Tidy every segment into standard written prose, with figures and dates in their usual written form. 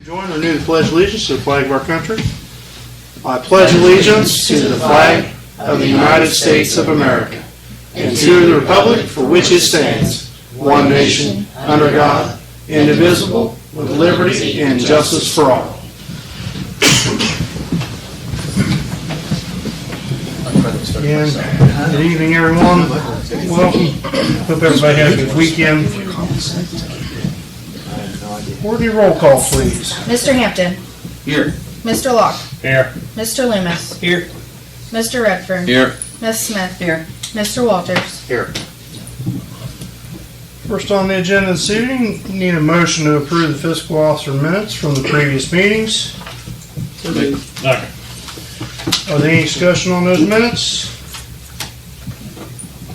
Join or renew the Pledge of Allegiance to the flag of our country. I pledge allegiance to the flag of the United States of America and to the republic for which it stands, one nation, under God, indivisible, with liberty and justice for all. Again, good evening, everyone. Welcome. Hope everybody had a good weekend. Courtney, roll call, please. Mr. Hampton. Here. Mr. Locke. Here. Mr. Loomis. Here. Mr. Redfern. Here. Ms. Smith. Here. Mr. Walters. Here. First on the agenda this evening, we need a motion to approve the fiscal officer minutes from the previous meetings. Second. Are there any discussion on those minutes?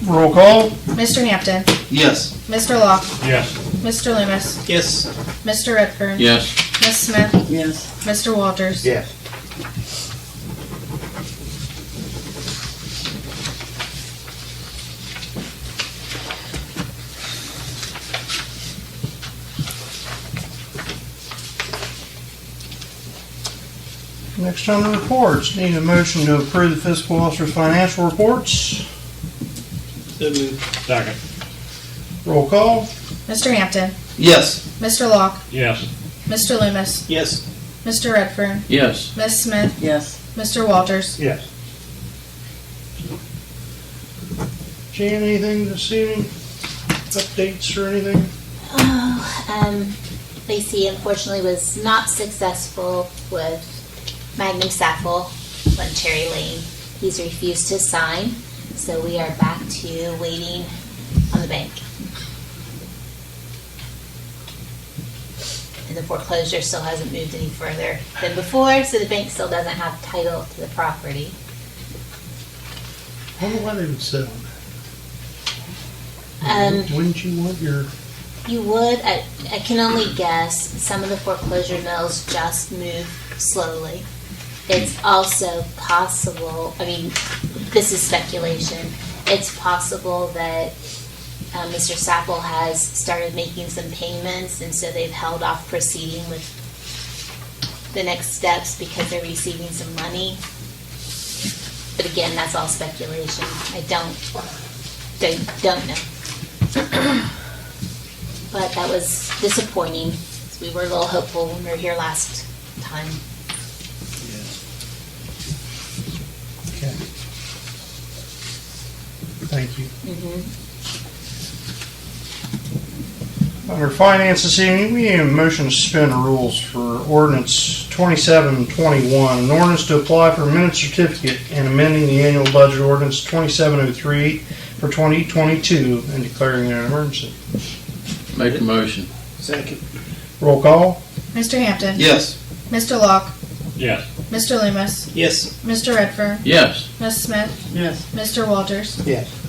Roll call. Mr. Hampton. Yes. Mr. Locke. Yes. Mr. Loomis. Yes. Mr. Redfern. Yes. Ms. Smith. Yes. Mr. Walters. Yes. Next on the reports, need a motion to approve the fiscal officer's financial reports. So moved. Second. Roll call. Mr. Hampton. Yes. Mr. Locke. Yes. Mr. Loomis. Yes. Mr. Redfern. Yes. Ms. Smith. Yes. Mr. Walters. Yes. Jan, anything this evening? Updates or anything? Lacey unfortunately was not successful with Magnum Sappho on Cherry Lane. He's refused to sign, so we are back to waiting on the bank. And the foreclosure still hasn't moved any further than before, so the bank still doesn't have title to the property. I wonder why they would sit on that. Um, Wouldn't you want your... You would. I can only guess. Some of the foreclosure mills just move slowly. It's also possible, I mean, this is speculation, it's possible that Mr. Sappel has started making some payments, and so they've held off proceeding with the next steps because they're receiving some money. But again, that's all speculation. I don't know. But that was disappointing. We were a little hopeful when we were here last time. Okay. Thank you. Under finance this evening, we need a motion to suspend the rules for Ordinance 2721, an ordinance to apply for a minute certificate and amending the annual budget ordinance 2703 for 2022 and declaring an emergency. Make a motion. Second. Roll call. Mr. Hampton. Yes. Mr. Locke. Yes. Mr. Loomis. Yes. Mr. Redfern. Yes. Ms. Smith. Yes. Mr. Walters. Yes.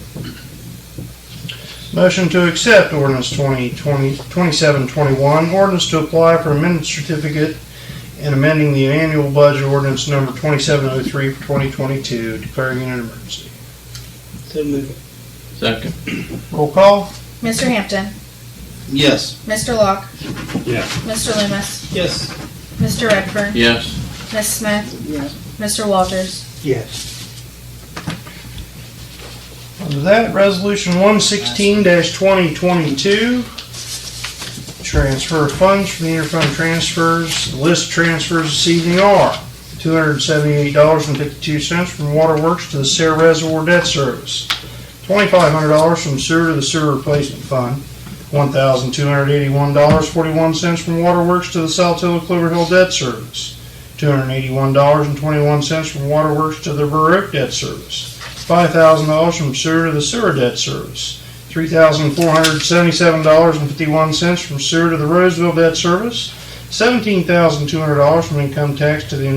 Motion to accept Ordinance 2721, ordinance to apply for a minute certificate and amending the annual budget ordinance number 2703 for 2022, declaring an emergency. So moved. Second. Roll call. Mr. Hampton. Yes. Mr. Locke. Yes. Mr. Loomis. Yes. Mr. Redfern. Yes. Ms. Smith. Yes. Mr. Walters. Yes. Under that, Resolution 116-2022, transfer of funds from the interfund transfers. The list of transfers this evening are $278.52 from Waterworks to the Sarah Reservoir Debt Service, $2,500 from Sewer to the Sewer Replacement Fund, $1,281.41 from Waterworks to the Saltillo Clover Hill Debt Service, $281.21 from Waterworks to the Burr Oak Debt Service, $5,000 from Sewer to the Sewer Debt Service, $3,477.51 from Sewer to the Roseville Debt Service, $17,200 from Income Tax to the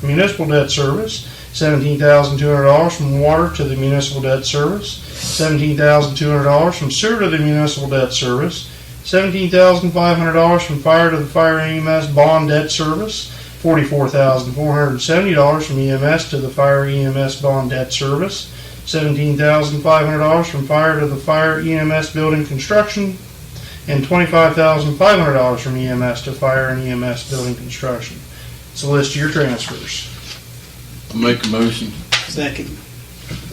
Municipal Debt Service, $17,200 from Water to the Municipal Debt Service, $17,200 from Sewer to the Municipal Debt Service, $17,500 from Fire to the Fire EMS Bond Debt Service, $44,470 from EMS to the Fire EMS Bond Debt Service, $17,500 from Fire to the Fire EMS Building Construction and $25,500 from EMS to fire and EMS building construction. It's a list of your transfers. I'll make a motion. Second.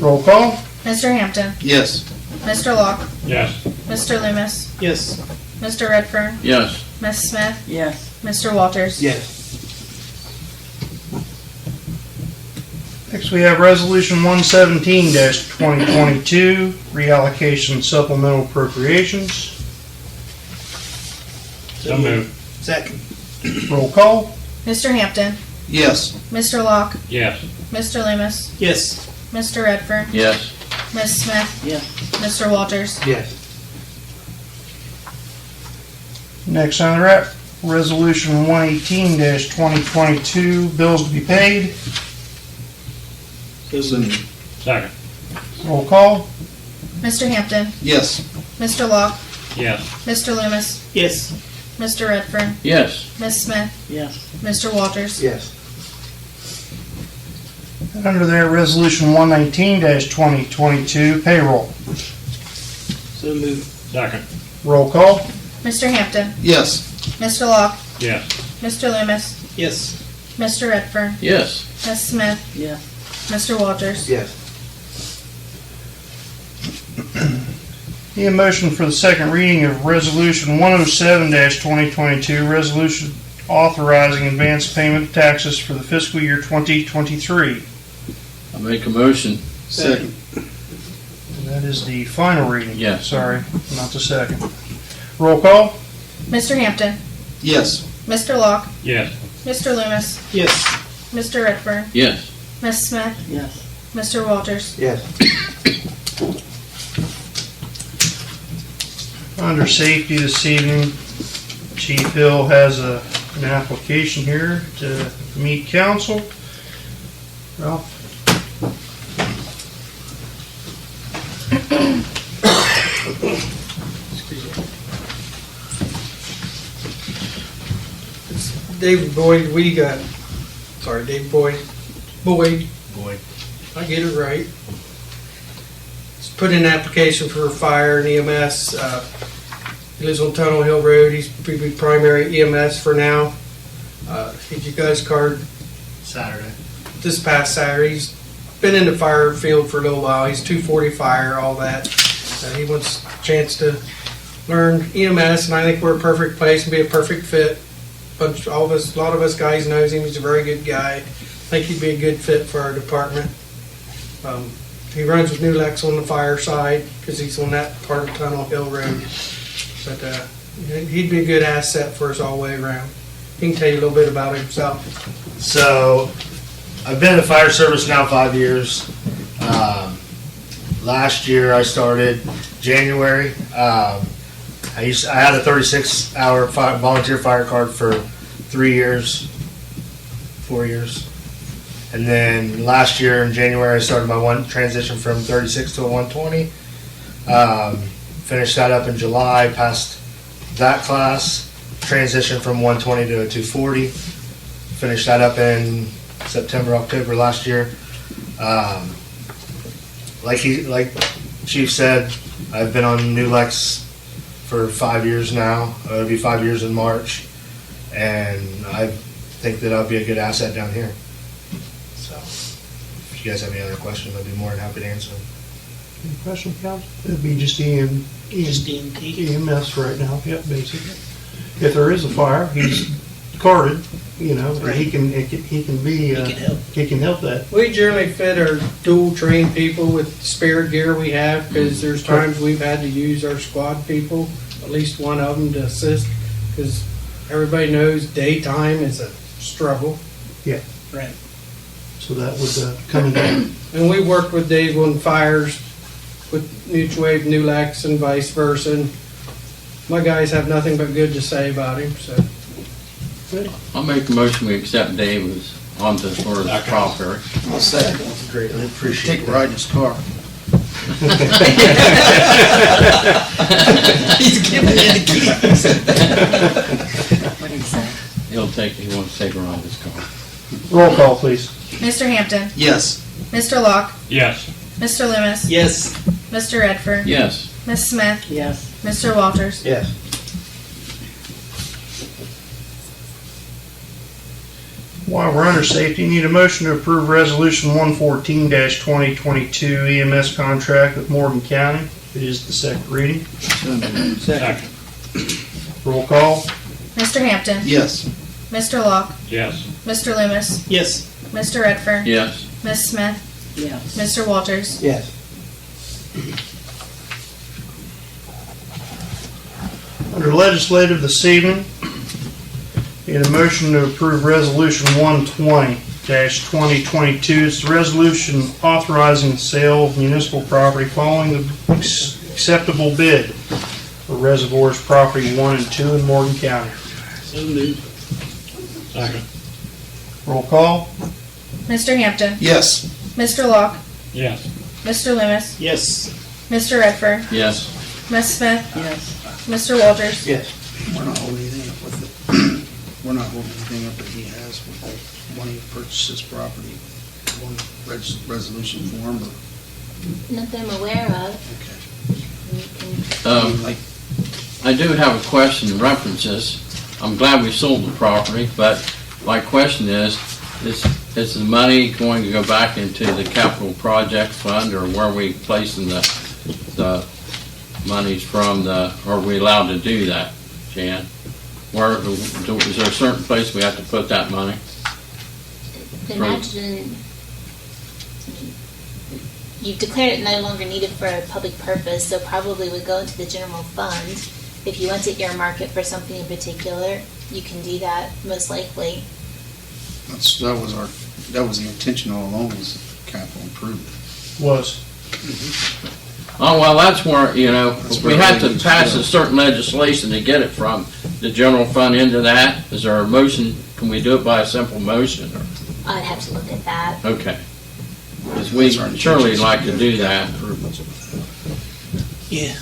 Roll call. Mr. Hampton, Yes. Mr. Locke, Yes. Mr. Loomis, Yes. Mr. Redfern, Yes. Ms. Smith, Yes. Mr. Walters. Yes. Next, we have Resolution 117-2022, reallocation supplemental appropriations. So moved. Second. Roll call. Mr. Hampton, Yes. Mr. Locke, Yes. Mr. Loomis, Yes. Mr. Redfern, Yes. Ms. Smith, Yes. Mr. Walters. Yes. Next on the rep, Resolution 118-2022, bills to be paid. Second. Roll call. Mr. Hampton, Yes. Mr. Locke, Yes. Mr. Loomis, Yes. Mr. Redfern, Yes. Ms. Smith, Yes. Mr. Walters. Yes. And under there, Resolution 119-2022, payroll. So moved. Second. Roll call. Mr. Hampton, Yes. Mr. Locke, Yes. Mr. Loomis, Yes. Mr. Redfern, Yes. Ms. Smith, Yes. Mr. Walters. Yes. Need a motion for the second reading of Resolution 107-2022, resolution authorizing advance payment of taxes for the fiscal year 2023. I'll make a motion. Second. And that is the final reading. Yes. Sorry, not the second. Roll call. Mr. Hampton, Yes. Mr. Locke, Yes. Mr. Loomis, Yes. Mr. Redfern, Yes. Ms. Smith, Yes. Mr. Walters. Yes. Under safety this evening, Chief Hill has an application here to meet council. Ralph? David Boyd, David Boyd, Boyd, I get it right. He's put in an application for fire and EMS. He lives on Tunnel Hill Road. He's primary EMS for now. He you guys card Saturday. this past Saturday. He's been in the fire field for a little while. He's 240 fire, all that. He wants a chance to learn EMS, and I think we're a perfect place and be a perfect fit. But a lot of us guys knows him. He's a very good guy. I think he'd be a good fit for our department. He runs with New Lex on the fire side because he's on that part of Tunnel Hill Road. But he'd be a good asset for us all the way around. He can tell you a little bit about himself. So, I've been in the fire service now 5 years. Last year I started January. I had a 36-hour volunteer fire card for 4 years. And then last year in January I started my transition from 36 to a 120. Finished that up in July, passed that class, transitioned from 120 to a 240. Finished that up in September, October last year. Like Chief said, I've been on New Lex for 5 years now. It'll be 5 years in March, and I think that I'll be a good asset down here. So, if you guys have any other questions, I'd be more than happy to answer them. Any question, council? It'd be just EMS right now, yep, basically. If there is a fire, he's carded, and he can help that. We generally fit our dual trained people with spare gear we have because there's times we've had to use our squad people, at least one of them, to assist because everybody knows daytime is a struggle. Yeah. Right. So that would come in. And we worked with Dave on fires with Mutual Wave, New Lex, and vice versa. And my guys have nothing but good to say about him. So I'll make a motion we accept Dave as onto for his property. I'll second. Greatly appreciate Take a ride in his car. he's giving you the keys. What did he say? He wants to take a ride in his car. Roll call, please. Mr. Hampton, Yes. Mr. Locke, Yes. Mr. Loomis, Yes. Mr. Redfern, Yes. Ms. Smith, Yes. Mr. Walters. Yes. While we're under safety, need a motion to approve Resolution 114-2022 EMS contract with Morgan County. It is the second reading. Second. Roll call. Mr. Hampton. Yes. Mr. Locke. Yes. Mr. Loomis. Yes. Mr. Redfern. Yes. Ms. Smith. Yes. Mr. Walters. Yes. Under legislative this evening, need a motion to approve Resolution 120-2022. It's the resolution authorizing the sale of municipal property following the acceptable bid for reservoirs property 1 and 2 in Morgan County. So moved. Second. Roll call. Mr. Hampton. Yes. Mr. Locke. Yes. Mr. Loomis. Yes. Mr. Redfern. Yes. Ms. Smith. Yes. Mr. Walters. Yes. We're not holding anything up with it. We're not holding anything up that he has with when he purchases property. One resolution form or, Not that I'm aware of. okay. Like, I do have a question in references. I'm glad we sold the property, but my question is the money going to go back into the capital project fund, or where are we placing the monies from are we allowed to do that, Jan? Is there a certain place we have to put that money? Imagine you've declared it no longer needed for a public purpose, so probably would go into the general fund. If you want to earmark it for something in particular, you can do that, most likely. That was the intention all along, was capital improvement. Was. Oh, well, that's where, That's if we where have to everything's pass a going. certain legislation to get it from the general fund into that. Is there a motion? Can we do it by a simple motion? Or? I'd have to look at that. Okay. Because we That's our surely intention, like to so do capital that. improvements with that. Yeah.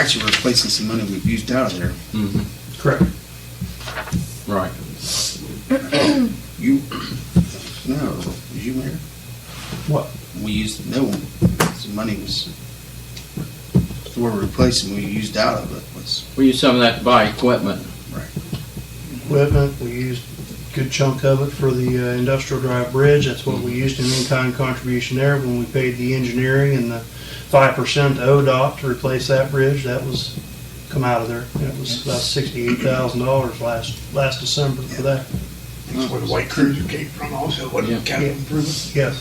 Actually replacing some money we've used out of there. Mhm. Correct. Right. Was you mayor? What? We used, some money was, we're replacing, we used out of it was, We use some of that to buy equipment. Equipment, we used a good chunk of it for the Industrial Drive Bridge. That's what we used in in-kind contribution there when we paid the engineering and the 5% to ODOT to replace that bridge. That was come out of there. It was about $68,000 last December for that. That's where the white cruiser came from also, wasn't Yeah. it, capital improvement? Yes.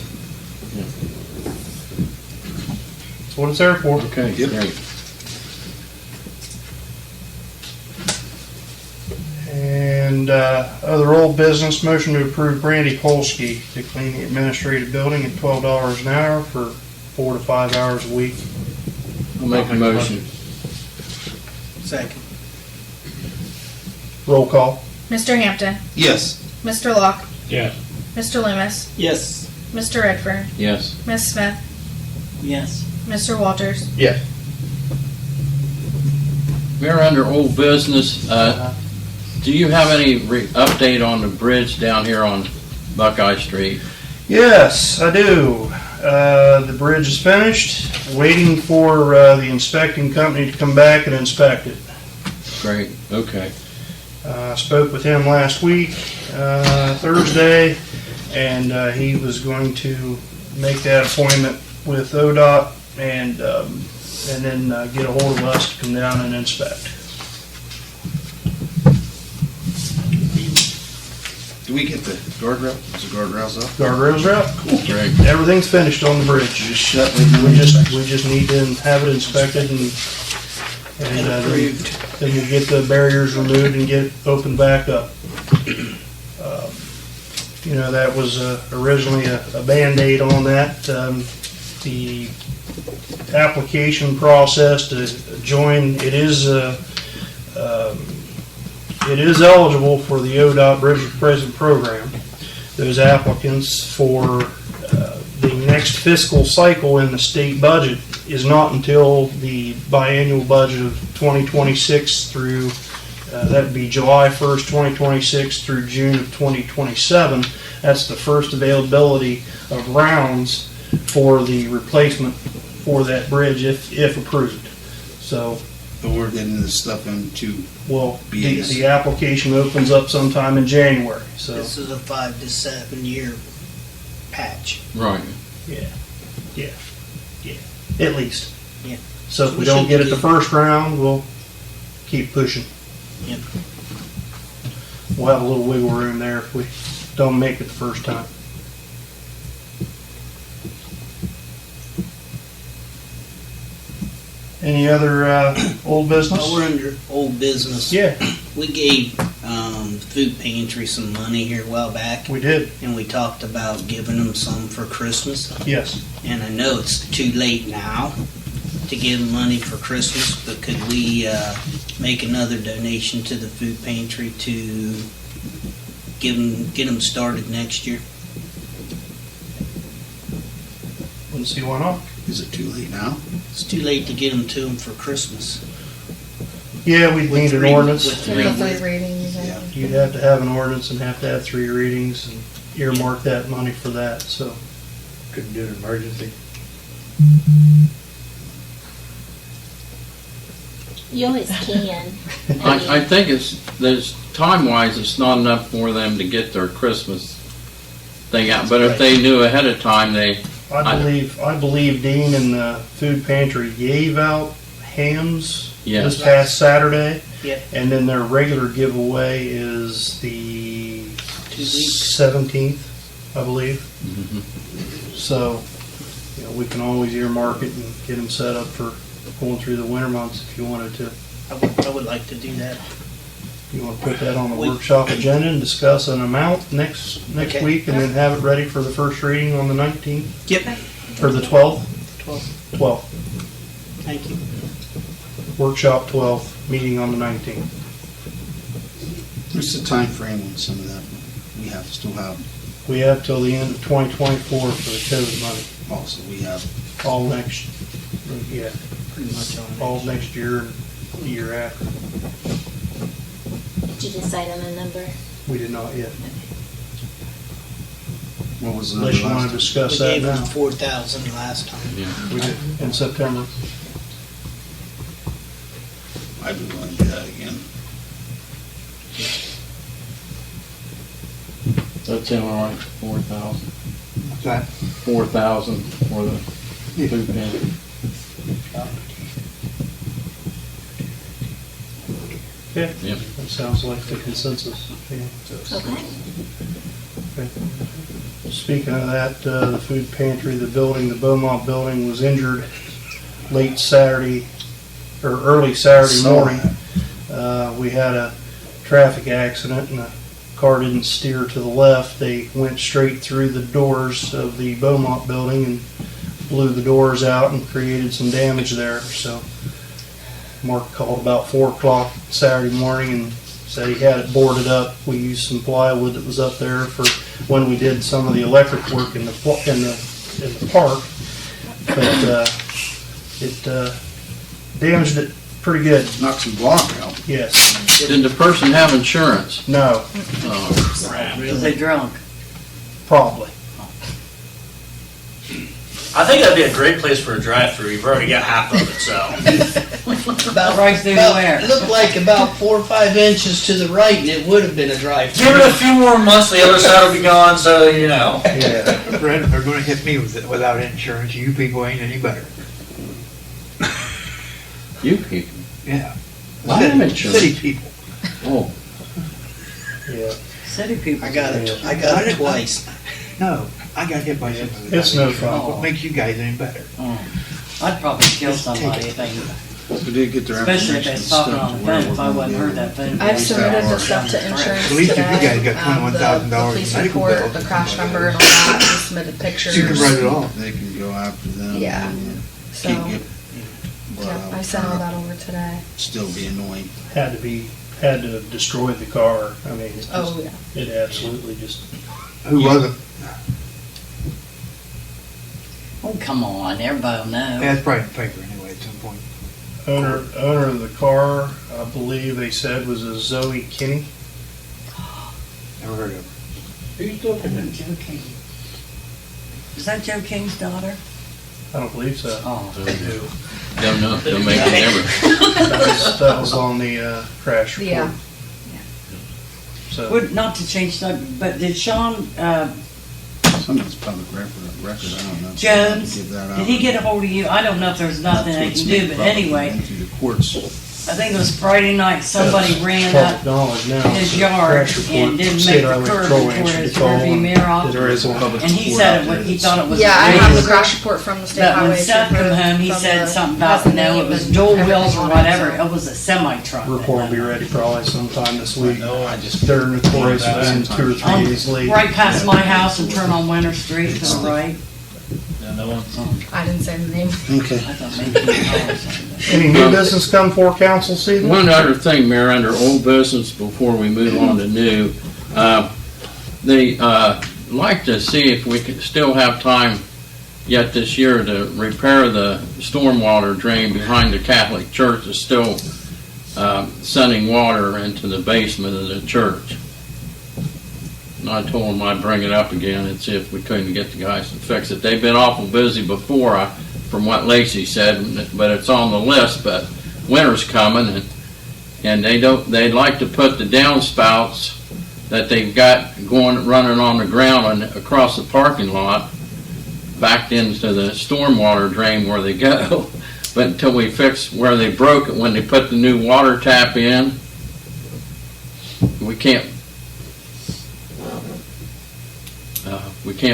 That's what it's there for. Okay, Yep. great. And other old business, motion to approve Brandy Hulsky to clean the administrative building at $12 an hour for 4 to 5 hours a week. I'll make a motion. Second. Roll call. Mr. Hampton. Yes. Mr. Locke. Yes. Mr. Loomis. Yes. Mr. Redfern. Yes. Ms. Smith. Yes. Mr. Walters. Yes. We're under old business. Do you have any update on the bridge down here on Buckeye Street? Yes, I do. The bridge is finished, waiting for the inspecting company to come back and inspect it. Great, okay. Spoke with him last week, Thursday, and he was going to make that appointment with ODOT and then get a hold of us to come down and inspect. Do we get the guardrail? Is the guardrails up? Guardrails are up. Great. Everything's finished on the bridge. Just shut We just need to have it inspected and then we'll get the barriers removed and get it opened back up. That was originally a Band-Aid on that. The application process to join, it is eligible for the ODOT Bridge Replacement Program. Those applicants for the next fiscal cycle in the state budget is not until the biannual budget of 2026 through, that'd be July 1st, 2026 through June of 2027. That's the first availability of rounds for the replacement for that bridge if approved. So But we're getting this stuff into, Well, BS. the application opens up sometime in January, so, This is a 5 to 7 year patch. Right. at least. Yeah. So if So we we don't should get be it the good. first round, we'll keep pushing. Yep. We'll have a little wiggle room there if we don't make it the first time. Any other, old business? While we're under old business, Yeah, we gave food pantry some money here a while back, we did, and we talked about giving them some for Christmas. yes. And I know it's too late now to give them money for Christmas, but could we make another donation to the food pantry to get them started next year? Wouldn't see why not. is it too late now? It's too late to get them to them for Christmas. Yeah, we'd need an three- ordinance. with For the 3 readings. Yeah. You'd have to have an ordinance and have to have 3 readings and earmark that money for that, so. Couldn't do an emergency. You always can. I think there's time-wise, it's not enough for them to get their Christmas thing out, but if they knew ahead of time, I believe Dean and the food pantry gave out hams Yes. this past Saturday. Yep. And then their regular giveaway is the 2 weeks. 17th, I believe. Mhm. So, we can always earmark it and get them set up for going through the winter months if you wanted to. I would like to do that. You want to put that on the We- workshop agenda and discuss an amount next Okay. week and then have it ready for the first reading on the 19th, Yep. or the 12th? 12. 12th. Thank you. Workshop 12th, meeting on the 19th. What's the time frame on some of that? We still have, We have till the end of 2024 for the COVID money. also, we have, All next, yeah, Pretty much on that. all next year and the year after. Did you decide on a number? We did not yet. what was the Unless you number want to last discuss We that gave them now. 4,000 last time. Yeah. We did, in September. time? I'd be willing to do that again. That's in all right, 4,000. What's that? 4,000 for the food pantry. Yeah. Yep. That sounds like the consensus. Yeah. Okay. Speaking of that, the food pantry, the Beaumont building was injured late Saturday, or early Saturday Saw morning. We had a traffic accident and the car didn't steer to the left. They went straight through the doors of the Beaumont building and blew the doors out and created some damage there. So Mark called about 4 o'clock Saturday morning and said he had it boarded up. We used some plywood that was up there for when we did some of the electric work in the park. But it damaged it pretty good. Knock some block out. Yes. Did the person have insurance? No. Oh, crap. Was they drunk? Probably. I think that'd be a great place for a drive-through. You've already got half of it, so. About, Right through where? It looked like about 4 or 5 inches to the right, and it would have been a drive-through. Give it a few more months, the other side will be gone, so you know. Yeah. Brent, they're gonna hit me with it without insurance. You people ain't any better. You people. Yeah. I have City- insurance. City people. Oh, Yeah. City people. I got it. I got it twice. No, I got hit by something. It's no fun. What makes you guys any better? I'd probably kill somebody if they, We did get their especially if information they and was talking stuff on to the where phone, if I we're wouldn't gonna heard be that phone. I've call. submitted the stuff to insurance At least if you today. guys got $21,000 The police in medical report, bills, the crash number and all that, we submitted pictures. You can write it off. They can go after them. Yeah. and So, Keep it, but yeah, I sent all that over today. still be annoying. Had to destroy the car. I mean, it Oh, just, yeah. it absolutely just, Who was it? Oh, come on, everybody will know. Yeah, it's probably in the paper anyway at some point. owner of the car, I believe they said was a Zoe Kinney. Never heard of it. who's looking at Joe King. Is that Joe King's daughter? I don't believe so. Oh. Don't know, don't make it ever. That was on the crash report. Yeah. So, Would, not to change subject, but did Sean, Some of it's public record, I don't know. Jones, Give that out. did he get a hold of you? I don't know if there's nothing they can do, but anyway, Through the courts. I think it was Friday night, somebody ran public up knowledge now. his so yard crash report, and didn't State make the Highway curb Patrol and tore answered his the call, rearview mirror off. There is a public And he report said out it, there. he thought it was. Yeah, I a have reason. the crash report from the state But highway. when Seth trooper come home, he from said the- something has about, the no, it name was and dual everything wheels or on it, whatever, so. it was a semi-truck. that Report will be went. ready probably sometime this week. No, I just. They're notorious for being 2 or 3 days late. Right past my house and turn on Winter Street to the right. No one. I didn't say the name. Okay. I thought maybe he called something. Any new business come for council this evening? One other thing, Mayor, under old business, before we move on to new, they like to see if we could still have time yet this year to repair the stormwater drain behind the Catholic church. Is still sending water into the basement of the church. And I told them I'd bring it up again and see if we couldn't get the guys to fix it. They've been awful busy before, from what Lacey said, but it's on the list. But winter's coming, and they'd like to put the downspouts that they've got running on the ground and across the parking lot back into the stormwater drain where they go. But until we fix where they broke it when they put the new water tap in, we can't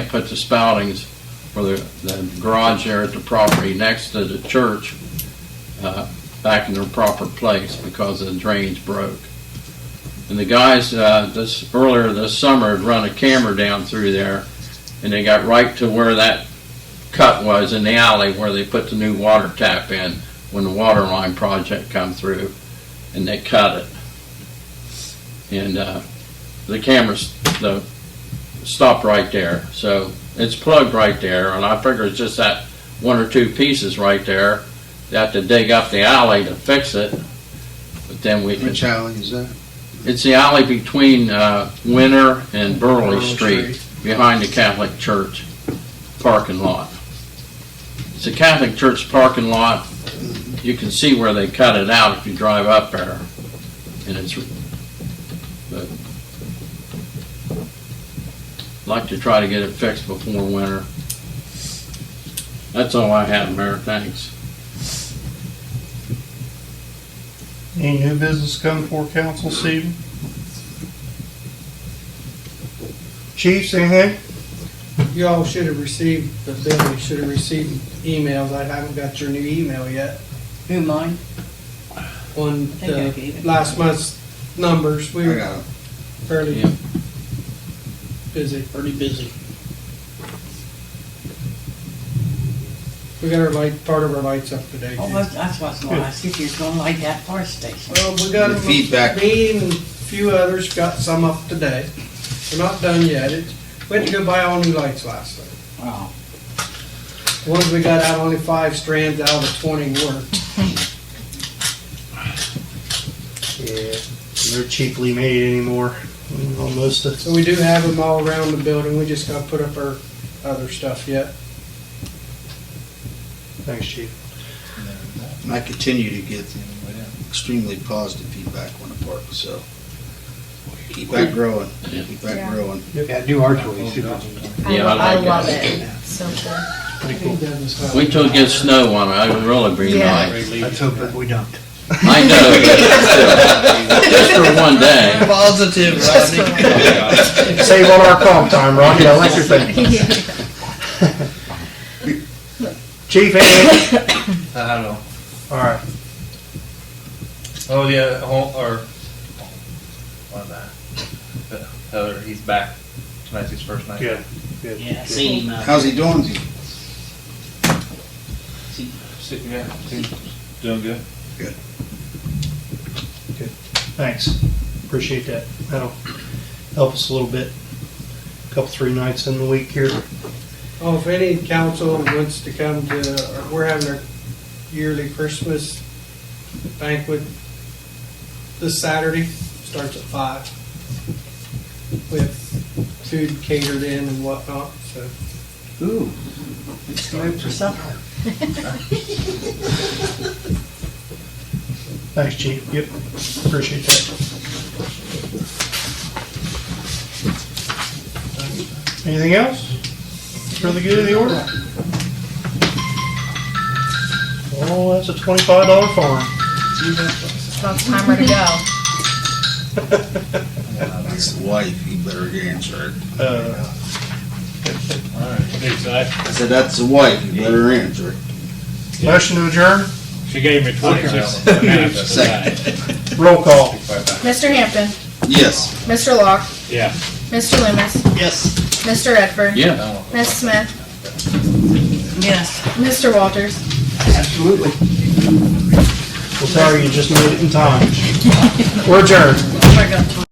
put the spoutings for the garage there at the property next to the church back in their proper place because the drains broke. And the guys earlier this summer had run a camera down through there, and they got right to where that cut was in the alley where they put the new water tap in when the water line project come through, and they cut it. And the cameras stopped right there, so it's plugged right there, and I figure it's just that 1 or 2 pieces right there. They have to dig up the alley to fix it, but then we can. Which alley is that? It's the alley between Winter and Burley Burley Street, behind the Catholic Church parking lot. It's a Catholic Church parking lot. You can see where they cut it out if you drive up there, and it's. But I'd like to try to get it fixed before winter. That's all I have, Mayor. Thanks. Any new business come for council this evening? Chiefs, anything? You all should have received, the building should have received emails. I haven't got your new email yet Who, mine? on think I gave the it. last month's numbers. We I were got it. fairly Yeah. busy. Pretty busy. We got part of our lights up today. Oh, too. that's what's going on. I see if you're going to light that fire station. Well, we got The feedback. Me and a few others got some up today. We're not done yet. We had to go buy all new lights last night. Wow. The ones we got out, only 5 strands out of the 20 worked. Yeah, they're cheaply made anymore. Almost. So we do have them all around the building. We just got to put up our other stuff yet. Thanks, Chief. And I continue to get extremely positive feedback on the park, so keep that growing, keep that Yeah. growing. Yeah, new archways too. Yeah, I like love that. it. So cool. Pretty cool. Wait till it gets snow on it. It would really be Yeah. nice. Let's hope that we don't. I know, but still, just for one day. Positive, Rodney. Save on our comp time, Ronnie. I like your thing. Chief, anything? I don't know. All right. Oh yeah, or on that. Heather, he's back. Tonight's his first night. Good. Good. Yeah, I seen him out How's he doing? Yeah, he's doing good. Thanks. Appreciate that. That'll help us a little bit. A couple, 3 nights in the week here. Oh, if any council wants to come to, we're having our yearly Christmas banquet this Saturday, starts at 5. We have food catered in and whatnot, so. Ooh. It's time for supper. Thanks, Chief. Yep, appreciate that. Anything else for the good of the order? Oh, that's a $25 farm. About timer to go. That's the wife, you better answer it. I said, that's the wife, you better answer it. Motion to adjourn, She gave me 20 Second. roll call. Mr. Hampton, Yes. Mr. Locke, Yeah. Mr. Loomis, Yes. Mr. Edford, Yeah. Ms. Smith, Yes. Mr. Walters. Absolutely. We'll tell her you just made it in time. We're adjourned. Oh my God.